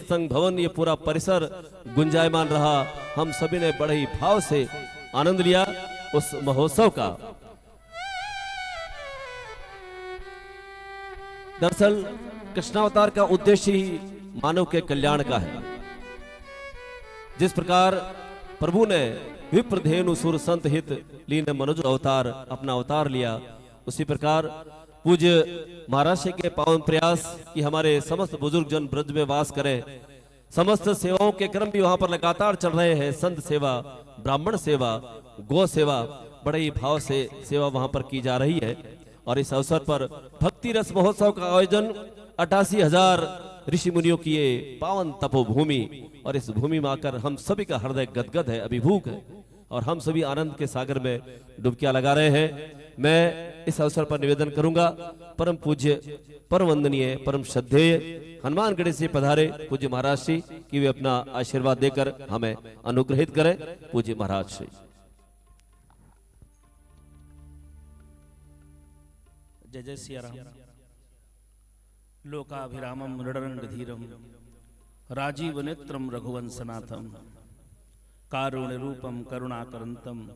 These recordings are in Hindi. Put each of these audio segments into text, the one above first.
सत्संग भवन, ये पूरा परिसर गुंजायमान रहा। हम सभी ने बड़े ही भाव से आनंद लिया उस महोत्सव का। दरअसल कृष्णावतार का उद्देश्य ही मानव के कल्याण का है। जिस प्रकार प्रभु ने विप्र धेनु सुर संत हित लीन मनुज अवतार अपना अवतार लिया, उसी प्रकार पूज्य महाराज के पावन प्रयास कि हमारे समस्त बुजुर्ग जन ब्रज में वास करें। समस्त सेवाओं के क्रम भी वहां पर लगातार चल रहे हैं। संत सेवा, ब्राह्मण सेवा, गौ सेवा, बड़े ही भाव से सेवा वहां पर की जा रही है। और इस अवसर पर भक्ति रस महोत्सव का आयोजन 88,000 ऋषि मुनियों की ये पावन तपोभूमि, और इस भूमि में आकर हम सभी का हृदय गदगद है, अभिभूत है, और हम सभी आनंद के सागर में डुबकियां लगा रहे हैं। मैं इस अवसर पर निवेदन करूंगा, परम पूज्य, परम वंदनीय, परम श्रद्धेय हनुमानगढ़ से पधारे पूज्य महाराज श्री कि वे अपना आशीर्वाद देकर हमें अनुग्रहित करें। पूज्य महाराज श्री। जय जय सिया राम। लोकाभिरामम रणरंगधीरम राजीव नेत्रम रघुवंशनाथम कारुण्य रूपम करुणाकरंतम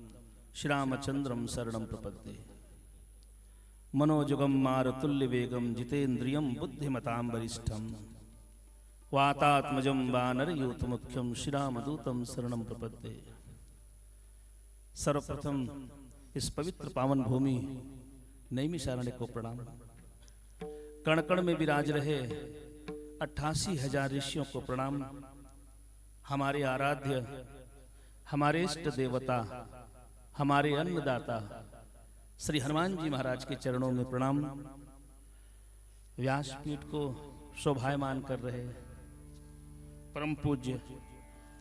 श्रीरामचंद्रम शरणम प्रपद्ये। मनोजुगम मारुतुल्य वेगम जितेन्द्रियम बुद्धिमतां वरिष्ठम वातात्मजं वानर यूथ मुख्यम श्रीरामदूतम शरणम प्रपद्ये। सर्वप्रथम इस पवित्र पावन भूमि नैमिषारण्य को प्रणाम। कण कण में विराज रहे 88,000 ऋषियों को प्रणाम। हमारे आराध्य, हमारे इष्ट देवता, हमारे अन्नदाता श्री हनुमान जी महाराज के चरणों में प्रणाम। व्यासपीठ को शोभायमान कर रहे परम पूज्य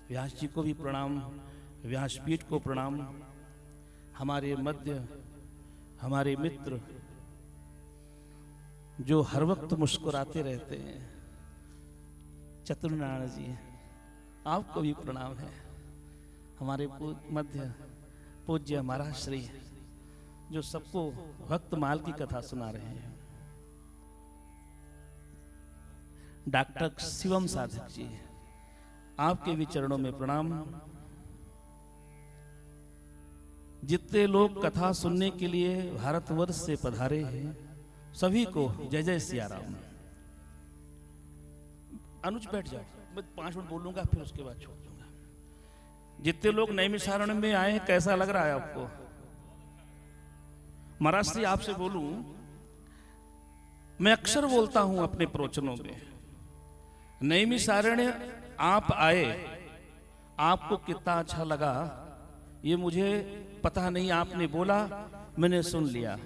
व्यास जी को भी प्रणाम, व्यासपीठ को प्रणाम। हमारे मध्य हमारे मित्र जो हर वक्त मुस्कुराते रहते हैं, चतुर्नारायण जी, आपको भी प्रणाम है। हमारे मध्य पूज्य महाराज श्री जो सबको भक्त माल की कथा सुना रहे हैं, डॉक्टर शिवम साधक जी, आपके भी चरणों में प्रणाम। जितने लोग कथा सुनने के लिए भारतवर्ष से पधारे हैं, सभी को जय जय सिया राम। अनुज बैठ जाओ, मैं 5 मिनट बोलूंगा, फिर उसके बाद छोड़ दूंगा। जितने लोग नैमिषारण्य में आए हैं, कैसा लग रहा है आपको? महाराज श्री आपसे बोलूं, मैं अक्सर बोलता हूं अपने प्रवचनों में, नैमिषारण्य आप आए, आपको कितना अच्छा लगा ये मुझे पता नहीं। आपने बोला, मैंने सुन लिया,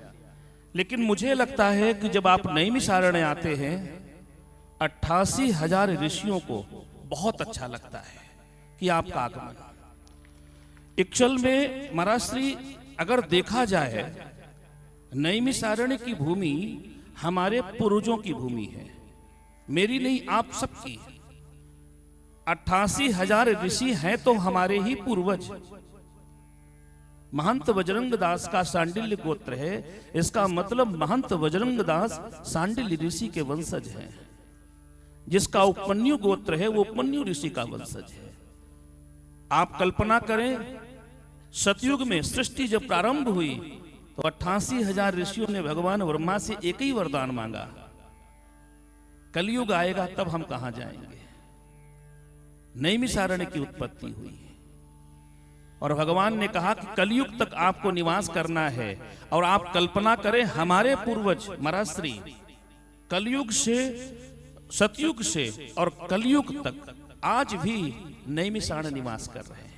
लेकिन मुझे लगता है कि जब आप नैमिषारण्य आते हैं, 88,000 ऋषियों को बहुत अच्छा लगता है कि आपका आगमन। एक्चुअल में महाराज श्री अगर देखा जाए, नैमिषारण्य की भूमि हमारे पूर्वजों की भूमि है, मेरी नहीं, आप सबकी। 88,000 ऋषि हैं तो हमारे ही पूर्वज। महंत बजरंग दास का सांडिल्य गोत्र है, इसका मतलब महंत बजरंग दास सांडिल्य ऋषि के वंशज हैं। जिसका उपमन्यु गोत्र है वो उपमन्यु ऋषि का वंशज है। आप कल्पना करें, सतयुग में सृष्टि जब प्रारंभ हुई तो 88,000 ऋषियों ने भगवान ब्रह्मा से एक ही वरदान मांगा, कलयुग आएगा तब हम कहां जाएंगे। नैमिषारण्य की उत्पत्ति हुई और भगवान ने कहा कि कलयुग तक आपको निवास करना है। और आप कल्पना करें, हमारे पूर्वज महाराज श्री कलयुग से, सतयुग से और कलयुग तक आज भी नैमिषारण्य निवास कर रहे हैं।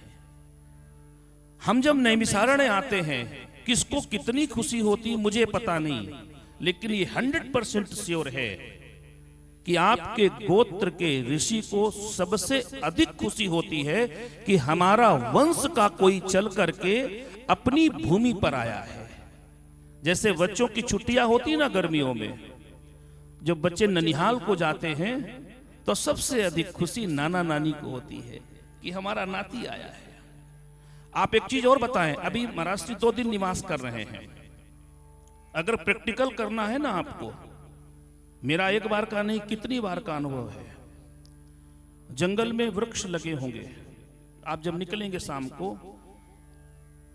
हम जब नैमिषारण्य आते हैं, किसको कितनी खुशी होती मुझे पता नहीं, लेकिन ये 100% श्योर है कि आपके गोत्र के ऋषि को सबसे अधिक खुशी होती है कि हमारा वंश का कोई चल करके अपनी भूमि पर आया है। जैसे बच्चों की छुट्टियां होती ना गर्मियों में, जब बच्चे ननिहाल को जाते हैं तो सबसे अधिक खुशी नाना नानी को होती है कि हमारा नाती आया है। आप एक चीज और बताएं, अभी महाराज जी 2 दिन निवास कर रहे हैं। अगर प्रैक्टिकल करना है ना आपको, मेरा एक बार का नहीं कितनी बार का अनुभव है, जंगल में वृक्ष लगे होंगे, आप जब निकलेंगे शाम को,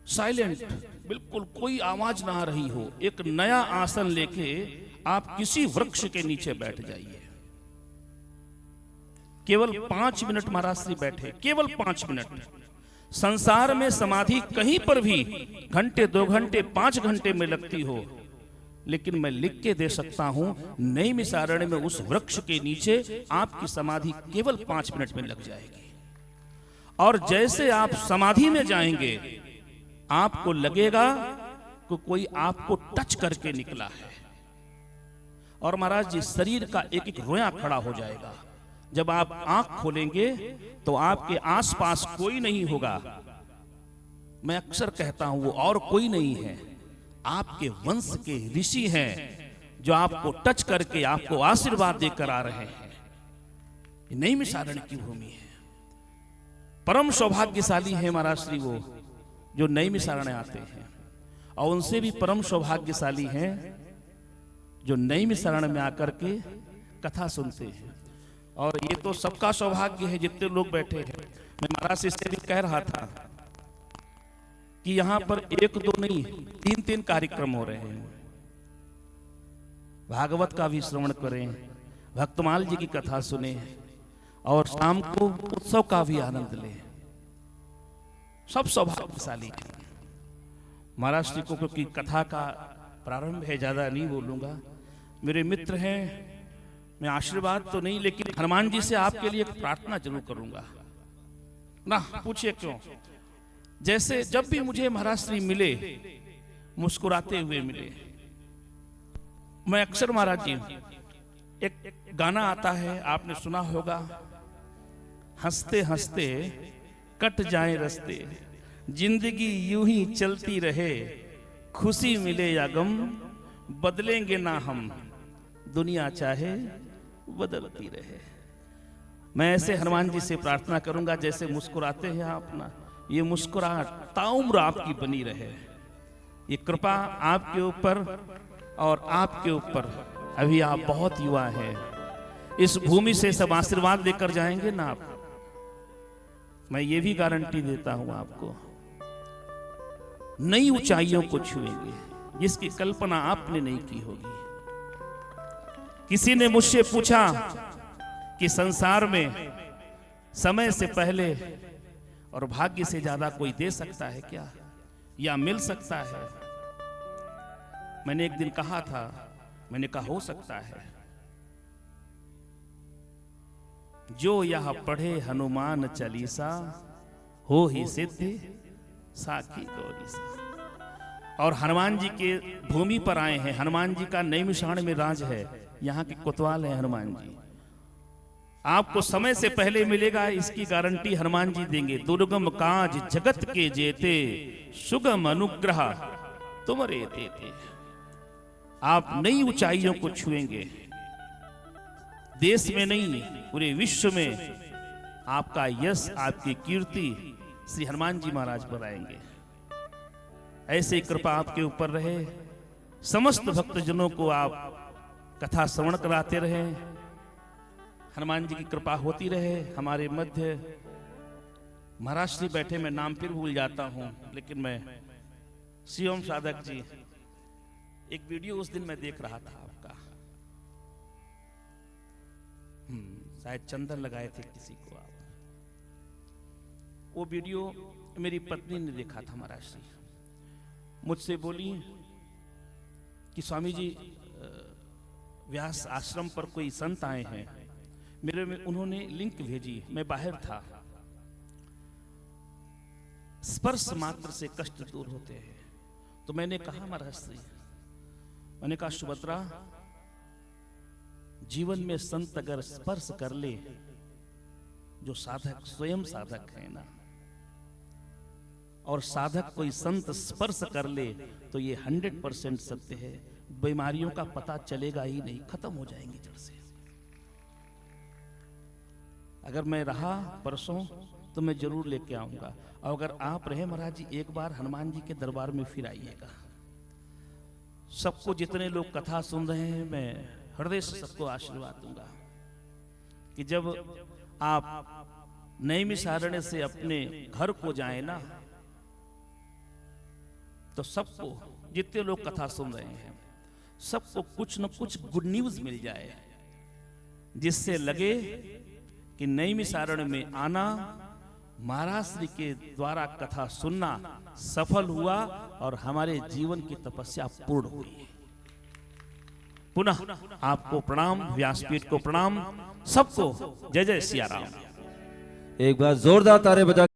साइलेंट, बिल्कुल कोई आवाज ना आ रही हो, एक नया आसन लेके आप किसी वृक्ष के नीचे बैठ जाइए। केवल 5 मिनट महाराज श्री बैठे, केवल 5 मिनट। संसार में समाधि कहीं पर भी घंटे, 2 घंटे, 5 घंटे में लगती हो, लेकिन मैं लिख के दे सकता हूं, नैमिषारण्य में उस वृक्ष के नीचे आपकी समाधि केवल 5 मिनट में लग जाएगी। और जैसे आप समाधि में जाएंगे, आपको लगेगा कि कोई आपको टच करके निकला है। और महाराज जी, शरीर का एक एक रोया खड़ा हो जाएगा। जब आप आंख खोलेंगे तो आपके आसपास कोई नहीं होगा। मैं अक्सर कहता हूं, वो और कोई नहीं है, आपके वंश के ऋषि हैं, जो आपको टच करके आपको आशीर्वाद देकर आ रहे हैं। ये नैमिषारण्य की भूमि है। परम सौभाग्यशाली है महाराज श्री वो जो नैमिषारण्य आते हैं, और उनसे भी परम सौभाग्यशाली हैं जो नैमिषारण्य में आकर के कथा सुनते हैं। और ये तो सबका सौभाग्य है जितने लोग बैठे हैं। मैं महाराज से इससे भी कह रहा था कि यहां पर 1-2 नहीं, 3-3 कार्यक्रम हो रहे हैं। भागवत का भी श्रवण करें, भक्तमाल जी की कथा सुने, और शाम को उत्सव का भी आनंद लें। सब सौभाग्यशाली है महाराज श्री को, क्योंकि कथा का प्रारंभ है, ज्यादा नहीं बोलूंगा। मेरे मित्र हैं, मैं आशीर्वाद तो नहीं, लेकिन हनुमान जी से आपके लिए एक प्रार्थना जरूर करूंगा ना। पूछिए क्यों? जैसे जब भी मुझे महाराज श्री मिले, मुस्कुराते हुए मिले, मैं अक्सर महाराज जी, एक गाना आता है, आपने सुना होगा, हंसते हंसते कट जाए रस्ते, जिंदगी यूं ही चलती रहे, खुशी मिले या गम बदलेंगे ना हम, दुनिया चाहे बदलती रहे। मैं ऐसे हनुमान जी से प्रार्थना करूंगा, जैसे मुस्कुराते हैं आप ना, ये मुस्कुराहट ताउम्र आपकी बनी रहे। ये कृपा आपके ऊपर और आपके ऊपर। अभी आप बहुत युवा हैं, इस भूमि से सब आशीर्वाद लेकर जाएंगे ना आप। मैं ये भी गारंटी देता हूं आपको, नई ऊंचाइयों को छुएंगे जिसकी कल्पना आपने नहीं की होगी। किसी ने मुझसे पूछा कि संसार में समय से पहले और भाग्य से ज्यादा कोई दे सकता है क्या, या मिल सकता है? मैंने एक दिन कहा था, मैंने कहा हो सकता है। जो यह पढ़े हनुमान चालीसा, हो ही सिद्धि साखी गौरी सा। और हनुमान जी के भूमि पर आए हैं। हनुमान जी का नैमिषारण्य में राज है, यहाँ के कोतवाल है हनुमान जी। आपको समय से पहले मिलेगा, इसकी गारंटी हनुमान जी देंगे। दुर्गम काज जगत के जेते, सुगम अनुग्रह तुमरे देते। आप नई ऊंचाइयों को छुएंगे। देश में नहीं, पूरे विश्व में आपका यश, आपकी कीर्ति श्री हनुमान जी महाराज बनाएंगे। ऐसे कृपा आपके ऊपर रहे। समस्त भक्तजनों को आप कथा श्रवण कराते रहे, हनुमान जी की कृपा होती रहे हमारे मध्य। महाराज श्री बैठे, मैं नाम फिर भूल जाता हूं, लेकिन मैं शिवम साधक जी, एक वीडियो उस दिन मैं देख रहा था आपका, शायद चंदन लगाए थे किसी को आप। वो वीडियो मेरी पत्नी ने देखा था। महाराज श्री मुझसे बोली कि स्वामी जी, व्यास आश्रम पर कोई संत आए हैं। मेरे में उन्होंने लिंक भेजी, मैं बाहर था। स्पर्श मात्र से कष्ट दूर होते हैं। तो मैंने कहा महाराज श्री, मैंने कहा सुभद्रा, जीवन में संत अगर स्पर्श कर ले, जो साधक स्वयं साधक है ना, और साधक कोई संत स्पर्श कर ले, तो ये 100% सत्य है। बीमारियों का पता चलेगा ही नहीं, खत्म हो जाएंगी जड़ से। अगर मैं रहा परसों तो मैं जरूर लेके आऊंगा, और अगर आप रहे महाराज जी, एक बार हनुमान जी के दरबार में फिर आइएगा। सबको, जितने लोग कथा सुन रहे हैं, मैं हृदय से सबको आशीर्वाद दूंगा कि जब आप नैमिषारण्य से अपने घर को जाए ना, तो सबको, जितने लोग कथा सुन रहे हैं, सबको कुछ न कुछ गुड न्यूज मिल जाए, जिससे लगे कि नैमिषारण्य में आना, महाराज श्री के द्वारा कथा सुनना सफल हुआ और हमारे जीवन की तपस्या पूर्ण हुई। पुनः आपको प्रणाम, व्यासपीठ को प्रणाम, सबको जय जय सिया राम। एक बार जोरदार तारे बजा